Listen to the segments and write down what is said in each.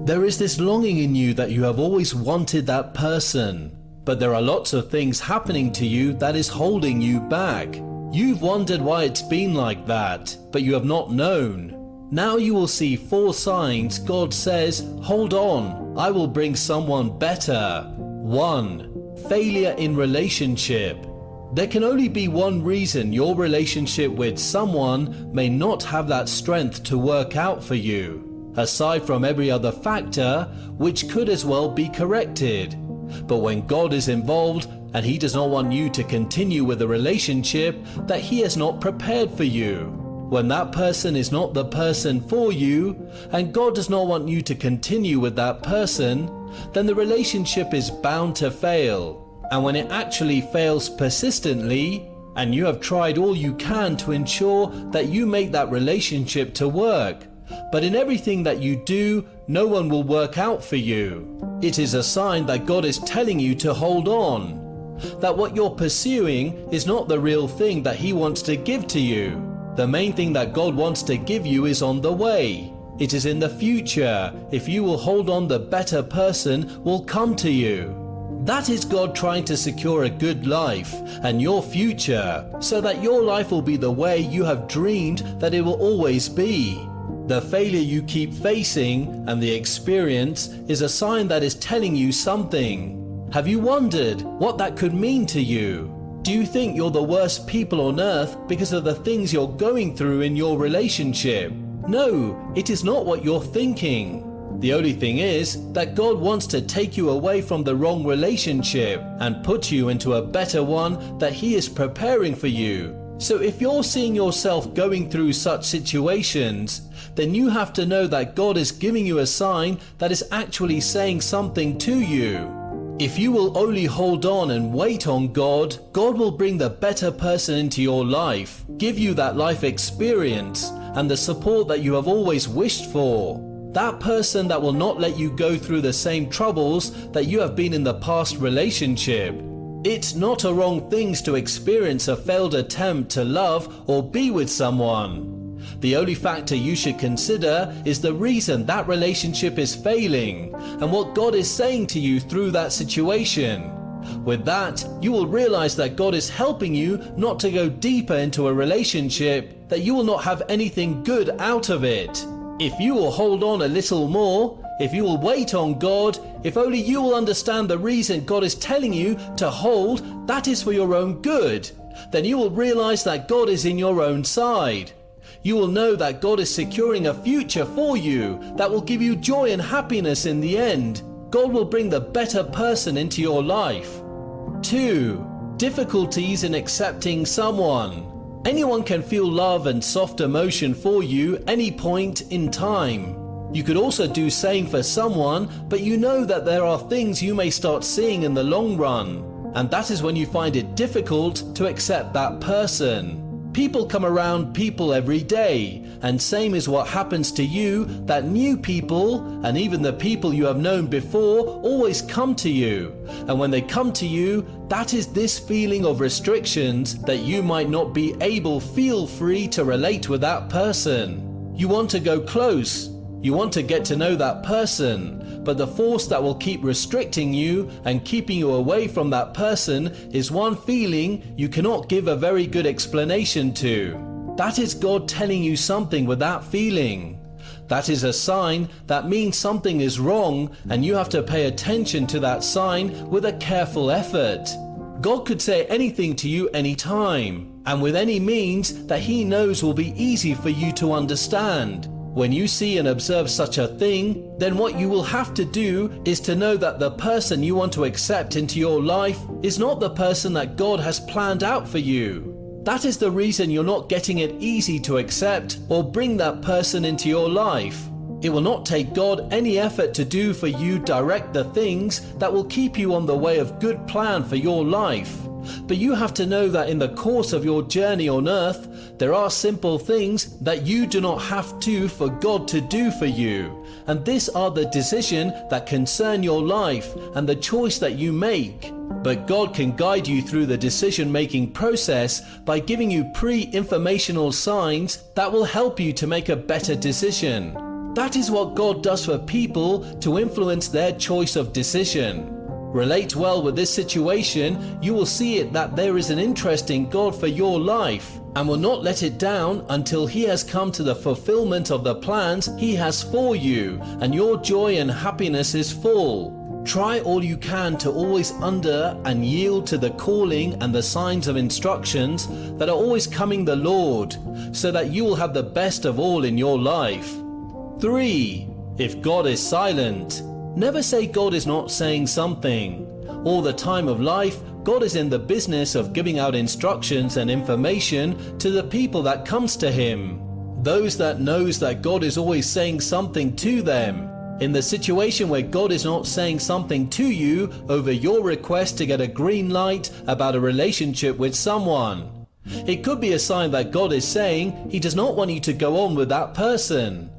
There is this longing in you that you have always wanted that person, but there are lots of things happening to you that is holding you back. You've wondered why it's been like that, but you have not known. Now you will see 4 signs God says, hold on, I will bring someone better. 1. Failure in relationship. There can only be one reason your relationship with someone may not have that strength to work out for you, aside from every other factor which could as well be corrected. But when God is involved and He does not want you to continue with a relationship that He has not prepared for you, when that person is not the person for you and God does not want you to continue with that person, then the relationship is bound to fail. And when it actually fails persistently, and you have tried all you can to ensure that you make that relationship to work, but in everything that you do, no one will work out for you, it is a sign that God is telling you to hold on, that what you're pursuing is not the real thing that He wants to give to you. The main thing that God wants to give you is on the way. It is in the future. If you will hold on, the better person will come to you. That is God trying to secure a good life and your future, so that your life will be the way you have dreamed that it will always be. The failure you keep facing and the experience is a sign that is telling you something. Have you wondered what that could mean to you? Do you think you're the worst people on earth because of the things you're going through in your relationship? No, it is not what you're thinking. The only thing is that God wants to take you away from the wrong relationship and put you into a better one that He is preparing for you. So if you're seeing yourself going through such situations, then you have to know that God is giving you a sign that is actually saying something to you. If you will only hold on and wait on God, God will bring the better person into your life, give you that life experience and the support that you have always wished for. That person that will not let you go through the same troubles that you have been in the past relationship. It's not a wrong thing to experience a failed attempt to love or be with someone. The only factor you should consider is the reason that relationship is failing and what God is saying to you through that situation. With that, you will realize that God is helping you not to go deeper into a relationship, that you will not have anything good out of it. If you will hold on a little more, if you will wait on God, if only you will understand the reason God is telling you to hold, that is for your own good, then you will realize that God is in your own side. You will know that God is securing a future for you that will give you joy and happiness in the end. God will bring the better person into your life. 2. Difficulties in accepting someone. Anyone can feel love and soft emotion for you any point in time. You could also do same for someone, but you know that there are things you may start seeing in the long run, and that is when you find it difficult to accept that person. People come around people every day, and same is what happens to you, that new people and even the people you have known before always come to you. And when they come to you, that is this feeling of restrictions that you might not be able feel free to relate with that person. You want to go close. You want to get to know that person, but the force that will keep restricting you and keeping you away from that person is one feeling you cannot give a very good explanation to. That is God telling you something with that feeling. That is a sign that means something is wrong, and you have to pay attention to that sign with a careful effort. God could say anything to you anytime, and with any means that He knows will be easy for you to understand. When you see and observe such a thing, then what you will have to do is to know that the person you want to accept into your life is not the person that God has planned out for you. That is the reason you're not getting it easy to accept or bring that person into your life. It will not take God any effort to do for you direct the things that will keep you on the way of good plan for your life. But you have to know that in the course of your journey on earth, there are simple things that you do not have to for God to do for you. And these are the decisions that concern your life and the choice that you make. But God can guide you through the decision-making process by giving you pre-informational signs that will help you to make a better decision. That is what God does for people to influence their choice of decision. Relate well with this situation, you will see it that there is an interest in God for your life and will not let it down until He has come to the fulfillment of the plans He has for you and your joy and happiness is full. Try all you can to always under and yield to the calling and the signs of instructions that are always coming the Lord, so that you will have the best of all in your life. 3. If God is silent, never say God is not saying something. All the time of life, God is in the business of giving out instructions and information to the people that comes to Him. Those that knows that God is always saying something to them. In the situation where God is not saying something to you over your request to get a green light about a relationship with someone, it could be a sign that God is saying He does not want you to go on with that person.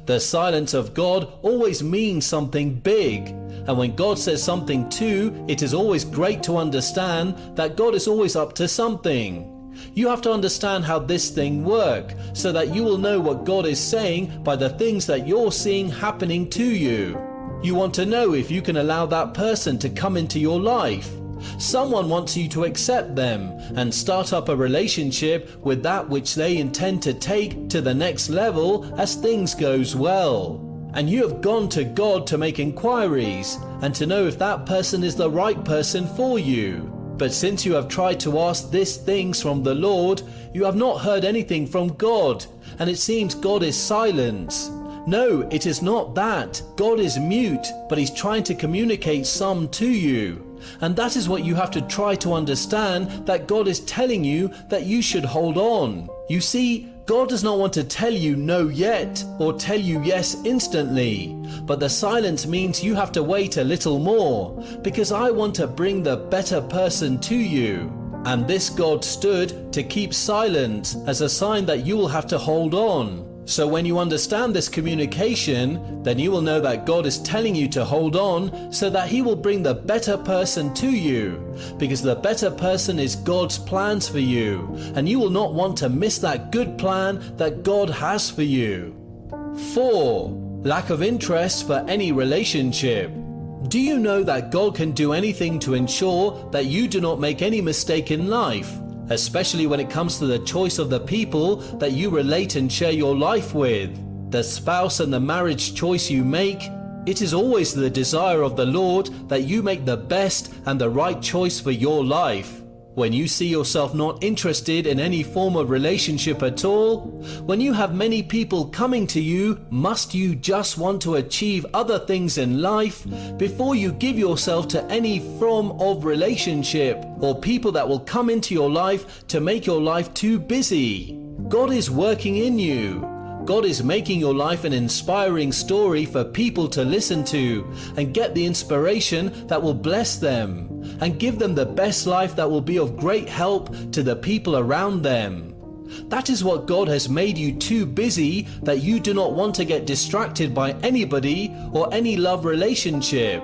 The silence of God always means something big, and when God says something too, it is always great to understand that God is always up to something. You have to understand how this thing works, so that you will know what God is saying by the things that you're seeing happening to you. You want to know if you can allow that person to come into your life. Someone wants you to accept them and start up a relationship with that which they intend to take to the next level as things goes well. And you have gone to God to make inquiries and to know if that person is the right person for you. But since you have tried to ask these things from the Lord, you have not heard anything from God, and it seems God is silent. No, it is not that. God is mute, but He's trying to communicate some to you. And that is what you have to try to understand, that God is telling you that you should hold on. You see, God does not want to tell you no yet or tell you yes instantly, but the silence means you have to wait a little more, because I want to bring the better person to you. And this God stood to keep silent as a sign that you will have to hold on. So when you understand this communication, then you will know that God is telling you to hold on so that He will bring the better person to you, because the better person is God's plans for you, and you will not want to miss that good plan that God has for you. 4. Lack of interest for any relationship. Do you know that God can do anything to ensure that you do not make any mistake in life? Especially when it comes to the choice of the people that you relate and share your life with. The spouse and the marriage choice you make, it is always the desire of the Lord that you make the best and the right choice for your life. When you see yourself not interested in any form of relationship at all, when you have many people coming to you, must you just want to achieve other things in life before you give yourself to any form of relationship or people that will come into your life to make your life too busy? God is working in you. God is making your life an inspiring story for people to listen to and get the inspiration that will bless them and give them the best life that will be of great help to the people around them. That is what God has made you too busy, that you do not want to get distracted by anybody or any love relationship.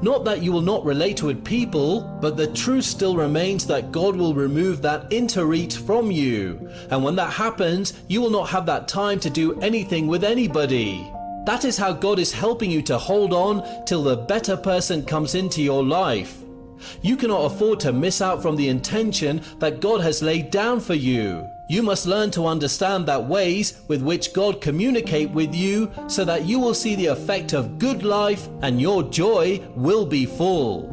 Not that you will not relate with people, but the truth still remains that God will remove that interreach from you. And when that happens, you will not have that time to do anything with anybody. That is how God is helping you to hold on till the better person comes into your life. You cannot afford to miss out from the intention that God has laid down for you. You must learn to understand that ways with which God communicate with you so that you will see the effect of good life and your joy will be full.